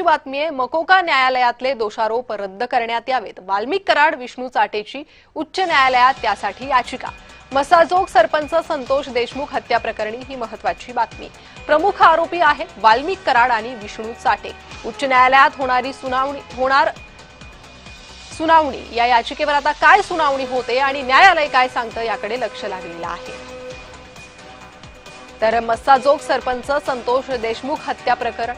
बातमी आहे। मकोका न्यायालयातले दोषारोप रद्द करण्यात यावेत। वाल्मिक कराड विष्णू चाटेची उच्च न्यायालयात त्यासाठी याचिका। मसाजोग सरपंच संतोष देशमुख हत्या प्रकरणी ही महत्त्वाची बातमी। प्रमुख आरोपी आहे वाल्मिक कराड आणि विष्णू चाटे। उच्च न्यायालयात सुनावणी या याचिकेवर आता काय सुनावणी होते आणि न्यायालय काय सांगतं याकडे लक्ष लागलेलं आहे। तर मसाजोग सरपंच संतोष देशमुख हत्या प्रकरण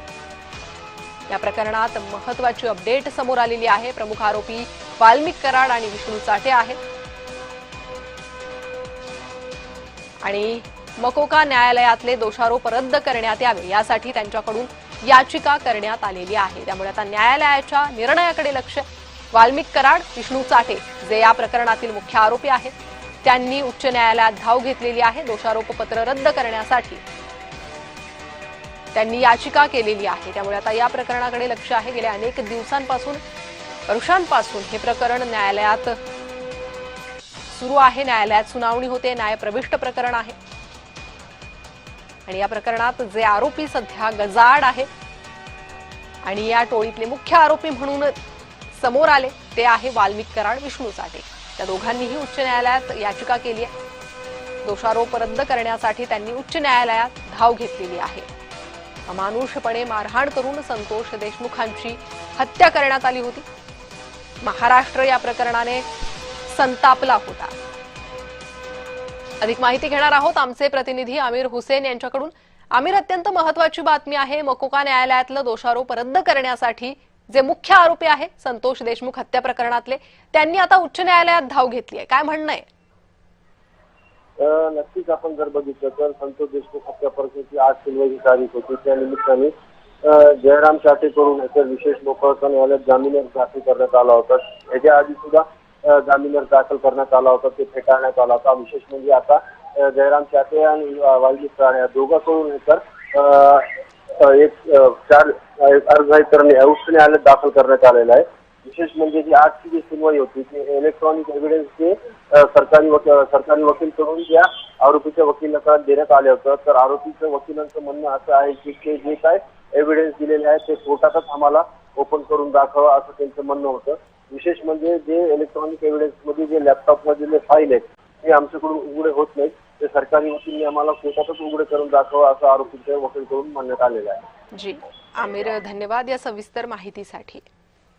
या प्रकरणात महत्त्वाची अपडेट समोर आलेली आहे। प्रमुख आरोपी वाल्मिक कराड आणि विष्णू चाटे आहेत आणि मकोका न्यायालयातले दोषारोप रद्द करण्यात यावे यासाठी त्यांच्याकडून याचिका करण्यात आलेली आहे। त्यामुळे आता न्यायालयाच्या निर्णयाकडे लक्ष। वाल्मिक कराड विष्णू चाटे जे या प्रकरणातील मुख्य आरोपी आहेत त्यांनी उच्च न्यायालयात धाव घेतलेली आहे। दोषारोपपत्र रद्द करण्यासाठी त्यांनी याचिका केलेली आहे। त्यामुळे आता या प्रकरणाकडे लक्ष आहे। गेल्या अनेक दिवसांपासून वर्षांपासून हे प्रकरण न्यायालयात सुरू आहे। न्यायालयात सुनावणी होते। न्यायप्रविष्ट प्रकरण आहे आणि या प्रकरणात जे आरोपी सध्या गजाआड आहे आणि या टोळीतले मुख्य आरोपी म्हणून समोर आले ते आहे वाल्मिक कराड विष्णू चाटे। त्या दोघांनीही उच्च न्यायालयात याचिका केली आहे। दोषारोप रद्द करण्यासाठी त्यांनी उच्च न्यायालयात धाव घेतलेली आहे। अमानुषपणे मारहाण करून संतोष देशमुखांची हत्या करण्यात आली होती। महाराष्ट्र या प्रकरणाने संतापला होता। अधिक माहिती घेणार आहोत आमचे प्रतिनिधी आमिर हुसेन यांच्याकडून। आमिर, अत्यंत महत्त्वाची बातमी आहे। मकोका न्यायालयातलं दोषारोप रद्द करण्यासाठी जे मुख्य आरोपी आहे संतोष देशमुख हत्या प्रकरणातले त्यांनी आता उच्च न्यायालयात धाव घेतली आहे। काय म्हणणं आहे? नक्कीच आपण जर बघितलं तर संतोष देशमुख हत्या प्रकरणाची आज सुनवाईची तारीख होती। त्या निमित्ताने जयराम चाटे करून याचा विशेष लोकसभा न्यायालयात जामीनअर्ज दाखल करण्यात आला होता। याच्या आधी सुद्धा जामीनअर्ज दाखल करण्यात आला होता, ते फेटाळण्यात आला होता। विशेष म्हणजे आता जयराम चाटे आणि वाल्मिक कराड या दोघांकडून एक अर्ज उच्च न्यायालयात दाखल करण्यात आलेला आहे। विशेष म्हणजे जी आजची जी सुनवाई होती ती इलेक्ट्रॉनिक एव्हिडन्स जे सरकारी वकीलकडून त्या आरोपीच्या वकिलांना देण्यात आले होतं। तर आरोपीच्या वकिलांचं म्हणणं असं आहे की ते जे काय एव्हिडन्स दिलेले आहेत ते कोर्टातच आम्हाला ओपन करून दाखवा, असं त्यांचं म्हणणं होतं। विशेष म्हणजे जे इलेक्ट्रॉनिक एव्हिडन्स मध्ये जे लॅपटॉप मधले फाईल आहेत ते आमच्याकडून उघडे होत नाहीत, ते सरकारी वकील आम्हाला कोर्टातच उघडे करून दाखवा असं आरोपीच्या वकीलकडून म्हणण्यात आलेलं आहे। जी आमिर, धन्यवाद या सविस्तर माहितीसाठी।